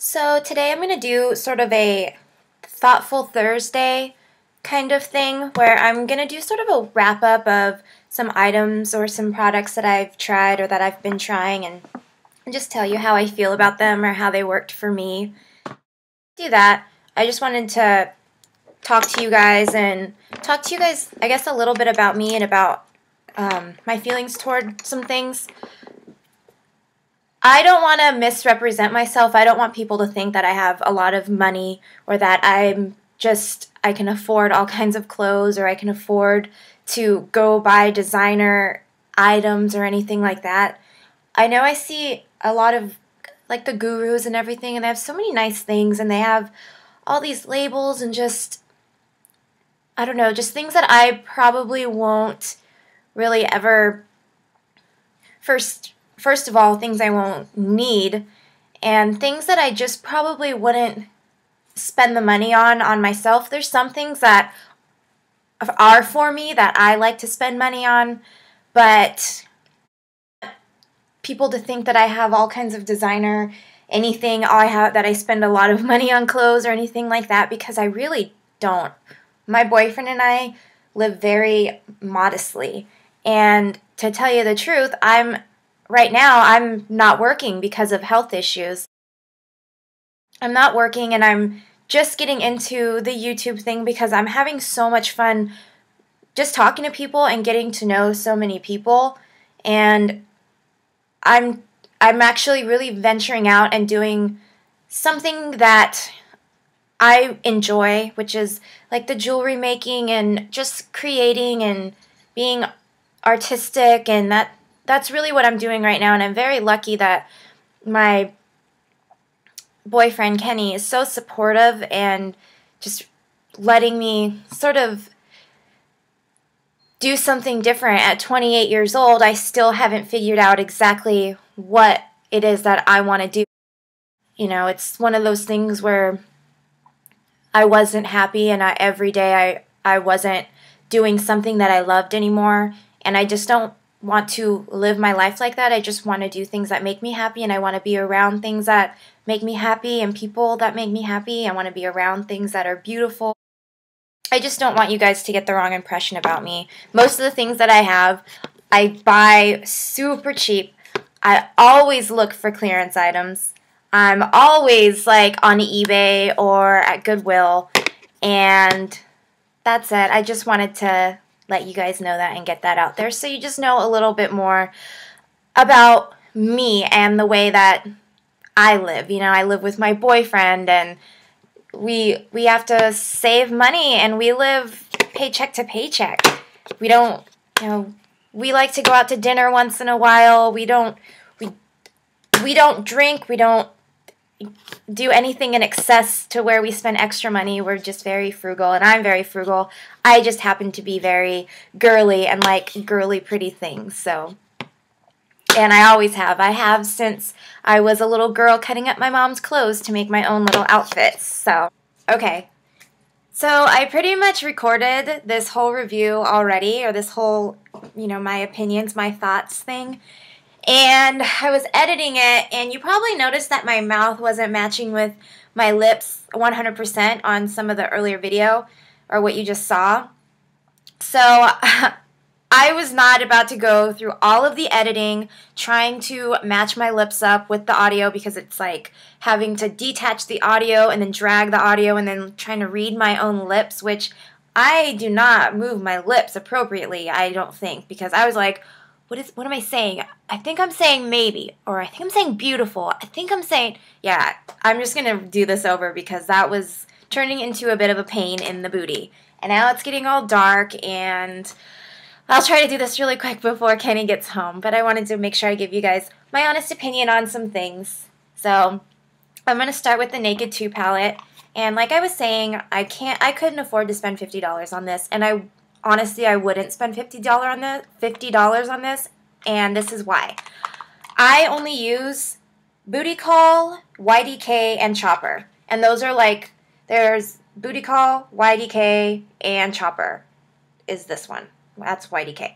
So today I'm going to do sort of a thoughtful Thursday kind of thing where I'm going to do sort of a wrap up of some items or some products that I've tried or that I've been trying and just tell you how I feel about them or how they worked for me. Do that. I just wanted to talk to you guys, I guess, a little bit about me and about my feelings toward some things. I don't want to misrepresent myself. I don't want people to think that I have a lot of money or that I can afford all kinds of clothes or I can afford to go buy designer items or anything like that. I know I see a lot of like the gurus and everything, and they have so many nice things and they have all these labels and I don't know, just things that I probably won't really ever First of all, things I won't need, and things that I just probably wouldn't spend the money on myself. There's some things that are for me that I like to spend money on, but people to think that I have all kinds of designer anything that I spend a lot of money on clothes or anything like that, because I really don't. My boyfriend and I live very modestly, and to tell you the truth, right now, I'm not working because of health issues. I'm not working and I'm just getting into the YouTube thing because I'm having so much fun just talking to people and getting to know so many people. And I'm actually really venturing out and doing something that I enjoy, which is like the jewelry making and just creating and being artistic, and that's really what I'm doing right now, and I'm very lucky that my boyfriend, Kenny, is so supportive and just letting me sort of do something different. At 28 years old, I still haven't figured out exactly what it is that I want to do. You know, it's one of those things where I wasn't happy, and every day I wasn't doing something that I loved anymore, and I just don't want to live my life like that. I just want to do things that make me happy, and I want to be around things that make me happy and people that make me happy. I want to be around things that are beautiful. I just don't want you guys to get the wrong impression about me. Most of the things that I have, I buy super cheap. I always look for clearance items. I'm always like on eBay or at Goodwill, and that's it. I just wanted to let you guys know that and get that out there so you just know a little bit more about me and the way that I live. You know, I live with my boyfriend, and we have to save money, and we live paycheck to paycheck. We don't, we like to go out to dinner once in a while. We don't drink. We don't do anything in excess to where we spend extra money. We're just very frugal, and I'm very frugal. I just happen to be very girly and like girly pretty things. So, and I always have. I have since I was a little girl cutting up my mom's clothes to make my own little outfits. So, okay. So I pretty much recorded this whole review already, or this whole, my opinions, my thoughts thing. And I was editing it, and you probably noticed that my mouth wasn't matching with my lips 100% on some of the earlier video, or what you just saw. So I was not about to go through all of the editing, trying to match my lips up with the audio, because it's like having to detach the audio and then drag the audio and then trying to read my own lips, which I do not move my lips appropriately, I don't think, because I was like, what am I saying? I think I'm saying maybe, or I think I'm saying beautiful. I think I'm saying, yeah, I'm just going to do this over because that was turning into a bit of a pain in the booty. And now it's getting all dark, and I'll try to do this really quick before Kenny gets home, but I wanted to make sure I give you guys my honest opinion on some things. So I'm going to start with the Naked 2 palette, and like I was saying, I couldn't afford to spend $50 on this, and honestly, I wouldn't spend $50 on this, and this is why. I only use Booty Call, YDK, and Chopper. And those are like, there's Booty Call, YDK, and Chopper is this one. That's YDK.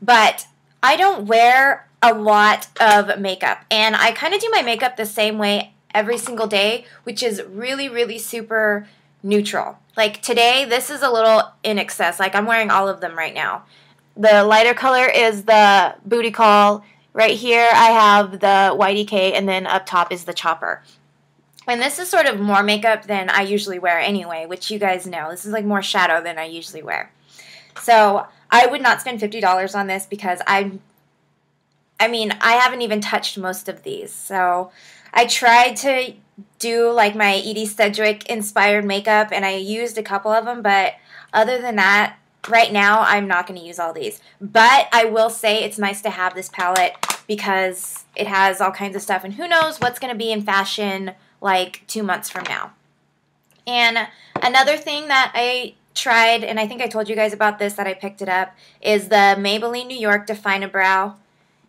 But I don't wear a lot of makeup, and I kind of do my makeup the same way every single day, which is really, really super neutral. Like today, this is a little in excess. Like I'm wearing all of them right now. The lighter color is the Booty Call. Right here I have the YDK, and then up top is the Chopper. And this is sort of more makeup than I usually wear anyway, which you guys know. This is like more shadow than I usually wear. So I would not spend $50 on this because I haven't even touched most of these. So I tried to do like my Edie Sedgwick inspired makeup, and I used a couple of them, but other than that, right now I'm not going to use all these. But I will say it's nice to have this palette because it has all kinds of stuff, and who knows what's going to be in fashion like 2 months from now. And another thing that I tried, and I think I told you guys about this, that I picked it up, is the Maybelline New York Define a Brow.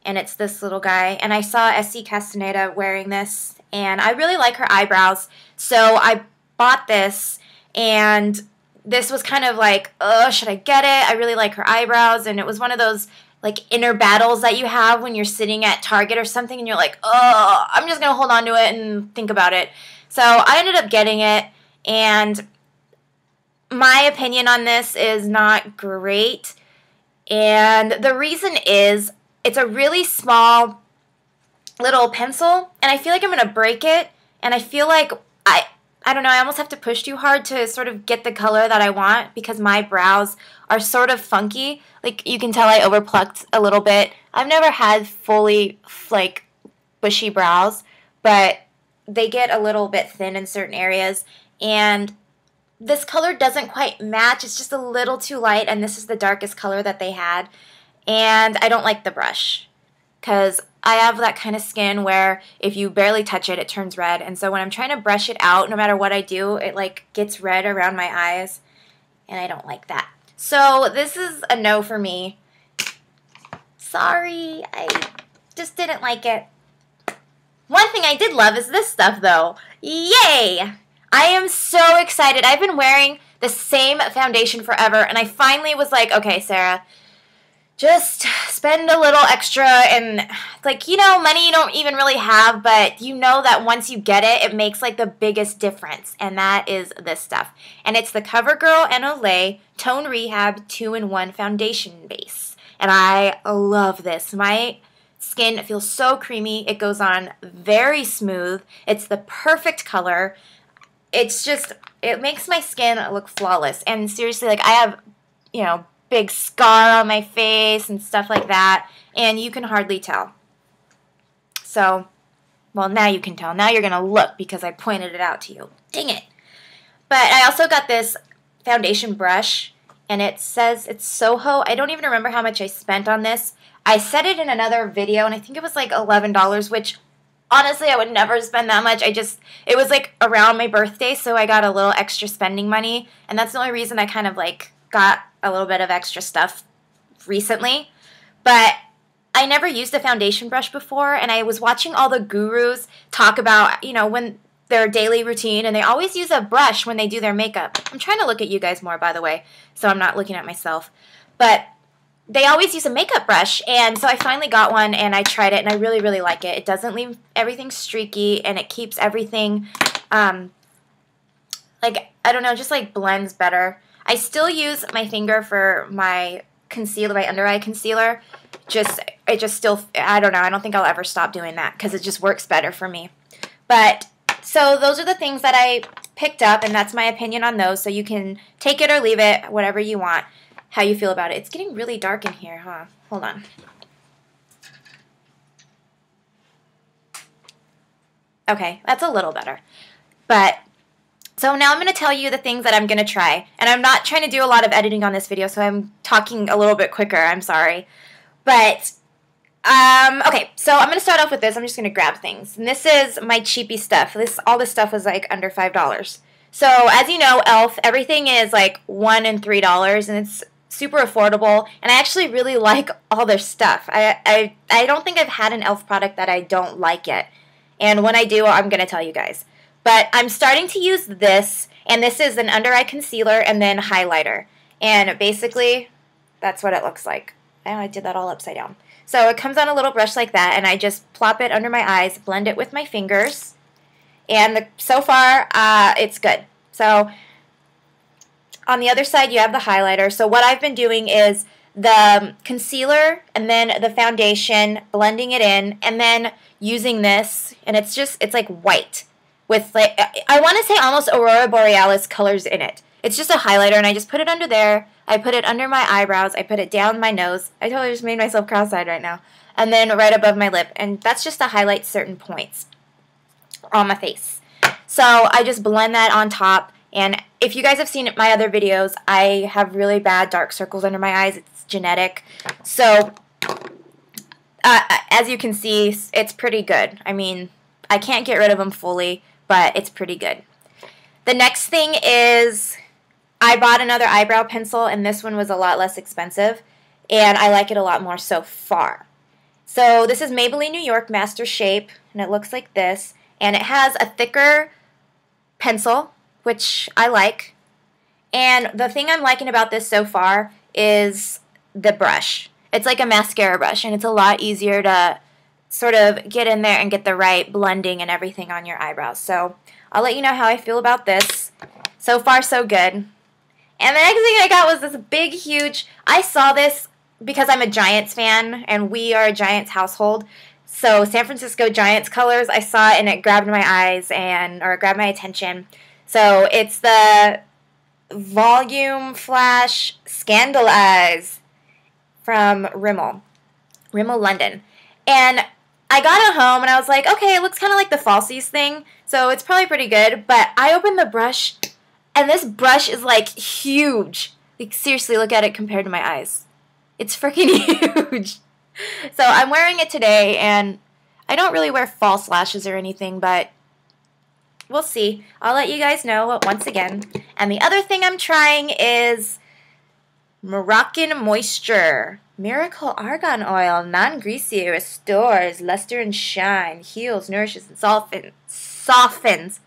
And it's this little guy. And I saw Essie Castaneda wearing this, and I really like her eyebrows. So I bought this, and this was kind of like, oh, should I get it? I really like her eyebrows, and it was one of those like inner battles that you have when you're sitting at Target or something, and you're like, oh, I'm just going to hold on to it and think about it. So I ended up getting it, and my opinion on this is not great. And the reason is it's a really small little pencil, and I feel like I'm going to break it, and I feel like I don't know, I almost have to push too hard to sort of get the color that I want because my brows are sort of funky. Like, you can tell I overplucked a little bit. I've never had fully, like, bushy brows, but they get a little bit thin in certain areas, and this color doesn't quite match. It's just a little too light, and this is the darkest color that they had, and I don't like the brush because I have that kind of skin where if you barely touch it, it turns red. And so when I'm trying to brush it out, no matter what I do, it like gets red around my eyes. And I don't like that. So this is a no for me. Sorry, I just didn't like it. One thing I did love is this stuff though. Yay! I am so excited. I've been wearing the same foundation forever, and I finally was like, okay, Sarah, just spend a little extra, and like, you know, money you don't even really have, but you know that once you get it, it makes like the biggest difference, and that is this stuff. And it's the Covergirl Olay Tone Rehab 2-in-1 Foundation Base. And I love this. My skin feels so creamy. It goes on very smooth. It's the perfect color. It's just, it makes my skin look flawless. And seriously, like I have, you know, big scar on my face and stuff like that, and you can hardly tell. So, well, now you can tell. Now you're going to look because I pointed it out to you. Dang it. But I also got this foundation brush, and it says it's Soho. I don't even remember how much I spent on this. I said it in another video, and I think it was like $11, which honestly I would never spend that much. It was like around my birthday, so I got a little extra spending money, and that's the only reason I kind of like got a little bit of extra stuff recently. But I never used a foundation brush before, and I was watching all the gurus talk about, you know, when their daily routine, and they always use a brush when they do their makeup. I'm trying to look at you guys more, by the way, so I'm not looking at myself. But they always use a makeup brush, and so I finally got one, and I tried it, and I really, really like it. It doesn't leave everything streaky, and it keeps everything, like, I don't know, just like blends better. I still use my finger for my concealer, my under eye concealer. It just still, I don't know, I don't think I'll ever stop doing that because it just works better for me. But, so those are the things that I picked up, and that's my opinion on those. So you can take it or leave it, whatever you want, how you feel about it. It's getting really dark in here, huh? Hold on. Okay, that's a little better. But so now I'm going to tell you the things that I'm going to try. And I'm not trying to do a lot of editing on this video, so I'm talking a little bit quicker. I'm sorry. But, okay, so I'm going to start off with this. I'm just going to grab things. And this is my cheapy stuff. All this stuff was like under $5. So, as you know, e.l.f., everything is like $1 and $3, and it's super affordable. And I actually really like all their stuff. I don't think I've had an e.l.f. product that I don't like yet. And when I do, I'm going to tell you guys. But I'm starting to use this, and this is an under eye concealer and then highlighter. And basically, that's what it looks like. Oh, I did that all upside down. So it comes on a little brush like that, and I just plop it under my eyes, blend it with my fingers, And so far, it's good. So on the other side, you have the highlighter. So what I've been doing is the concealer and then the foundation, blending it in, and then using this, and it's like white with, like, I want to say almost Aurora Borealis colors in it. It's just a highlighter, and I just put it under there. I put it under my eyebrows. I put it down my nose. I totally just made myself cross-eyed right now. And then right above my lip, and that's just to highlight certain points on my face. So I just blend that on top. And if you guys have seen my other videos, I have really bad dark circles under my eyes. It's genetic. So, as you can see, it's pretty good. I mean, I can't get rid of them fully, but it's pretty good. The next thing is I bought another eyebrow pencil, and this one was a lot less expensive, and I like it a lot more so far. So this is Maybelline New York Master Shape, and it looks like this, and it has a thicker pencil, which I like. And the thing I'm liking about this so far is the brush. It's like a mascara brush, and it's a lot easier to sort of get in there and get the right blending and everything on your eyebrows. So I'll let you know how I feel about this. So far, so good. And the next thing I got was this big, huge, I saw this because I'm a Giants fan, and we are a Giants household. So San Francisco Giants colors, I saw it, and it grabbed my eyes, or it grabbed my attention. So it's the Volume Flash Scandalize from Rimmel London. And I got it home, and I was like, okay, it looks kind of like the Falsies thing, so it's probably pretty good. But I opened the brush, and this brush is, like, huge. Like, seriously, look at it compared to my eyes. It's freaking huge. So I'm wearing it today, and I don't really wear false lashes or anything, but we'll see. I'll let you guys know once again. And the other thing I'm trying is Moroccan Moisture. Miracle Argan Oil. Non-greasy. Restores. Luster and shine. Heals. Nourishes. And softens.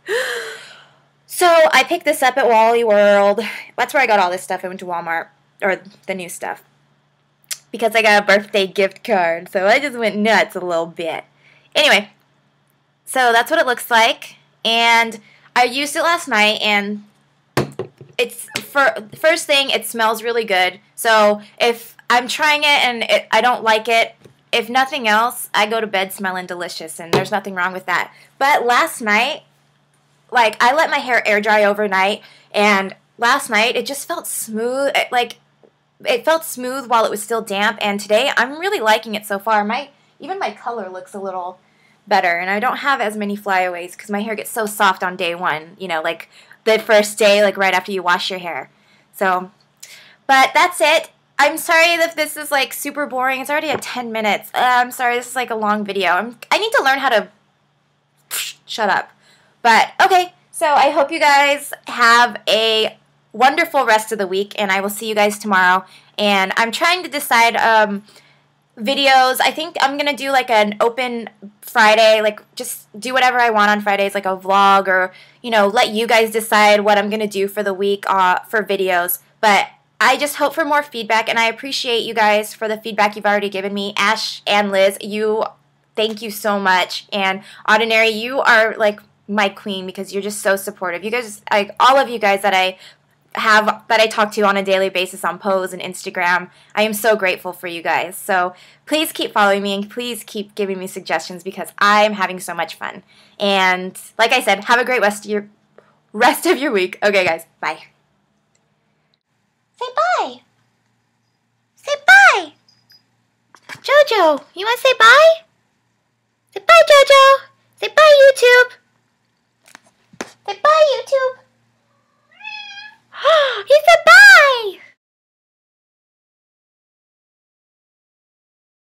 So I picked this up at Wally World. That's where I got all this stuff. I went to Walmart. Or the new stuff. Because I got a birthday gift card. So I just went nuts a little bit. Anyway. So that's what it looks like. And I used it last night, and it's, first thing, it smells really good. So if I'm trying it and I don't like it, if nothing else, I go to bed smelling delicious, and there's nothing wrong with that. But last night, like, I let my hair air dry overnight, and last night it just felt smooth. It felt smooth while it was still damp, and today I'm really liking it so far. Even my color looks a little better, and I don't have as many flyaways because my hair gets so soft on day one, you know, like the first day, like right after you wash your hair. So, but that's it. I'm sorry if this is like super boring. It's already at 10 minutes. I'm sorry, this is like a long video. I need to learn how to shut up. But okay, so I hope you guys have a wonderful rest of the week, and I will see you guys tomorrow. And I'm trying to decide videos. I think I'm gonna do like an open Friday, like just do whatever I want on Fridays, like a vlog, or, you know, let you guys decide what I'm gonna do for the week for videos. But I just hope for more feedback, and I appreciate you guys for the feedback you've already given me. Ash and Liz, thank you so much. And Ordinary, you are like my queen because you're just so supportive. You guys, all of you guys that I talk to on a daily basis on Pose and Instagram. I am so grateful for you guys. So please keep following me, and please keep giving me suggestions because I'm having so much fun. And like I said, have a great rest of your week. Okay, guys, bye. Say bye. Say bye. Jojo, you want to say bye? Say bye, Jojo. Say bye, YouTube. Say bye, YouTube.